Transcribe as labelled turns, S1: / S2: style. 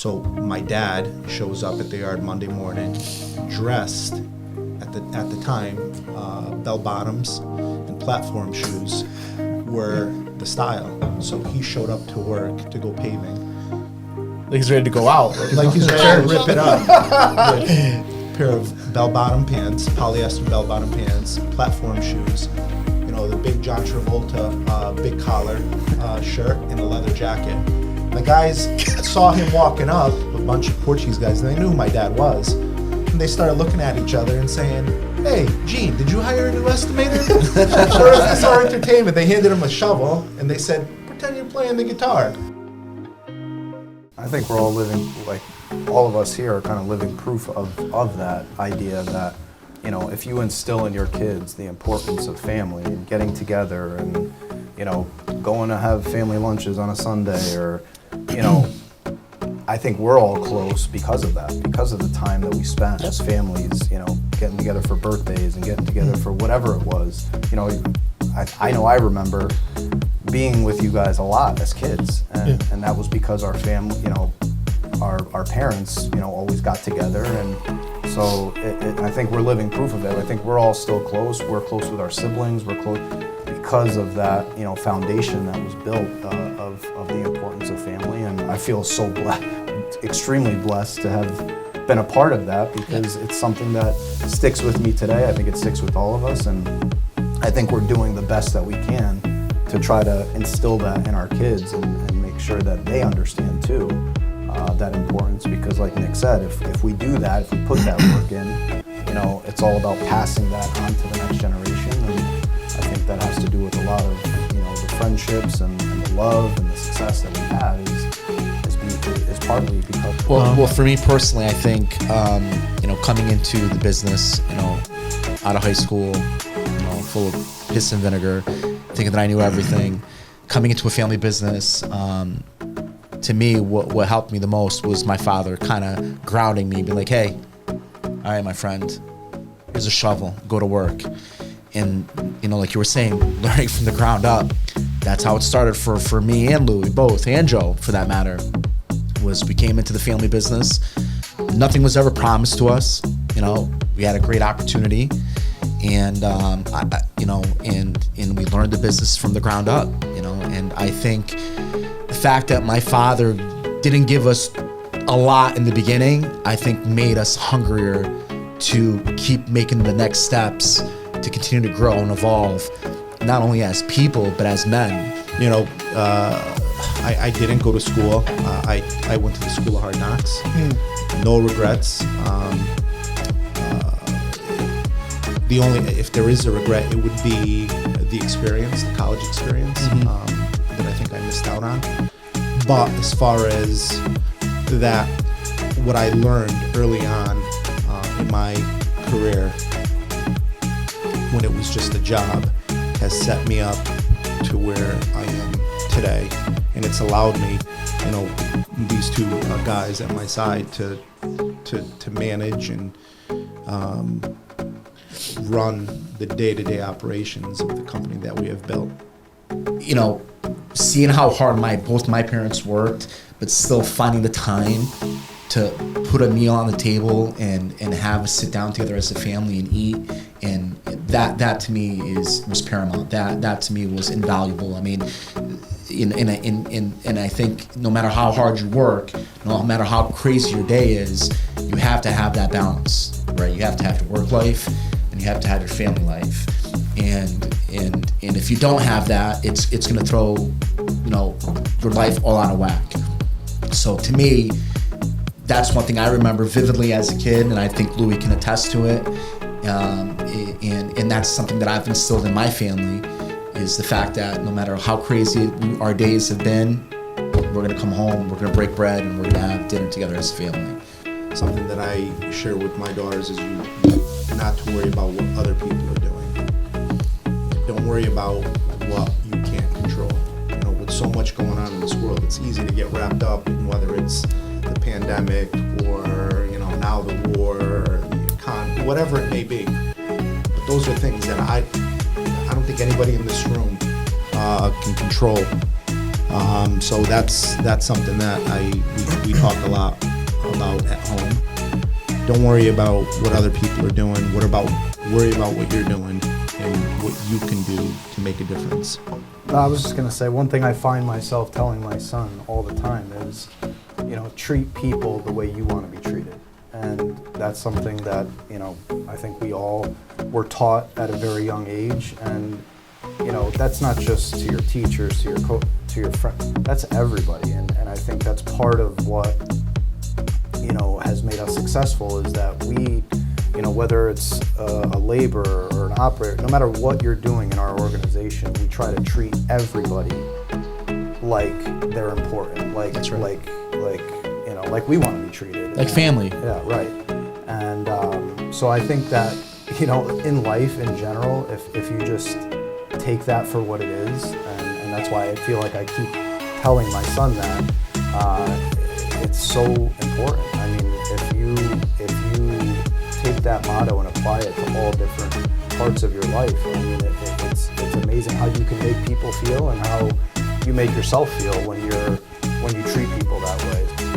S1: So my dad shows up at the yard Monday morning, dressed at the time, bell bottoms and platform shoes were the style. So he showed up to work to go paving.
S2: Like he's ready to go out.
S1: Like he's ready to rip it up. With a pair of bell-bottom pants, polyester bell-bottom pants, platform shoes, you know, the big John Travolta big collar shirt and a leather jacket. The guys saw him walking up, a bunch of Portuguese guys, and they knew who my dad was. And they started looking at each other and saying, "Hey, Gene, did you hire a new estimator?" Or is this our entertainment? They handed him a shovel and they said, "Pretend you're playing the guitar."
S3: I think we're all living, like, all of us here are kind of living proof of that idea that, you know, if you instill in your kids the importance of family and getting together and, you know, going to have family lunches on a Sunday or, you know, I think we're all close because of that, because of the time that we spent as families, you know, getting together for birthdays and getting together for whatever it was. You know, I remember being with you guys a lot as kids, and that was because our family, you know, our parents, you know, always got together, and so I think we're living proof of it. I think we're all still close. We're close with our siblings. We're close because of that, you know, foundation that was built of the importance of family, and I feel so extremely blessed to have been a part of that because it's something that sticks with me today. I think it sticks with all of us, and I think we're doing the best that we can to try to instill that in our kids and make sure that they understand too that importance, because like Nick said, if we do that, if we put that work in, you know, it's all about passing that on to the next generation, and I think that has to do with a lot of, you know, the friendships and the love and the success that we had is partly because
S2: well, for me personally, I think, you know, coming into the business, you know, out of high school, you know, full of piss and vinegar, thinking that I knew everything, coming into a family business, to me, what helped me the most was my father kind of grounding me, being like, "Hey, all right, my friend, here's a shovel, go to work." And, you know, like you were saying, learning from the ground up, that's how it started for me and Louie, both, and Joe, for that matter, was we came into the family business. Nothing was ever promised to us. You know, we had a great opportunity, and you know, and we learned the business from the ground up. You know, and I think the fact that my father didn't give us a lot in the beginning, I think made us hungrier to keep making the next steps, to continue to grow and evolve, not only as people but as men.
S1: You know, I didn't go to school. I went to the School of Hard Knocks. No regrets. The only, if there is a regret, it would be the experience, the college experience, that I think I missed out on. But as far as that, what I learned early on in my career, when it was just a job, has set me up to where I am today, and it's allowed me, you know, these two guys at my side to manage and run the day-to-day operations of the company that we have built.
S2: You know, seeing how hard both my parents worked, but still finding the time to put a meal on the table and have us sit down together as a family and eat, and that to me was paramount. That to me was invaluable. I mean, and I think no matter how hard you work, no matter how crazy your day is, you have to have that balance, right? You have to have your work life and you have to have your family life. And if you don't have that, it's going to throw, you know, your life all out of whack. So to me, that's one thing I remember vividly as a kid, and I think Louie can attest to it. And that's something that I've instilled in my family, is the fact that no matter how crazy our days have been, we're going to come home, we're going to break bread, and we're going to have dinner together as a family.
S1: Something that I share with my daughters is not to worry about what other people are doing. Don't worry about what you can't control. You know, with so much going on in this world, it's easy to get wrapped up in whether it's the pandemic or, you know, now the war or the economy, whatever it may be. But those are things that I don't think anybody in this room can control. So that's something that we talk a lot about at home. Don't worry about what other people are doing. Worry about what you're doing and what you can do to make a difference.
S3: I was just gonna say, one thing I find myself telling my son all the time is, treat people the way you want to be treated. And that's something that, I think we all were taught at a very young age. And, that's not just to your teachers, to your friends, that's everybody. And I think that's part of what, has made us successful, is that we, whether it's a laborer or an operator, no matter what you're doing in our organization, we try to treat everybody like they're important, like
S2: That's right.
S3: like we want to be treated,
S2: Like family.
S3: Yeah, right. And so I think that in life in general, if you just take that for what it is, and that's why I feel like I keep telling my son that it's so important. I mean, if you take that motto and apply it to all different parts of your life, I mean, it's amazing how you can make people feel and how you make yourself feel when you treat people that way.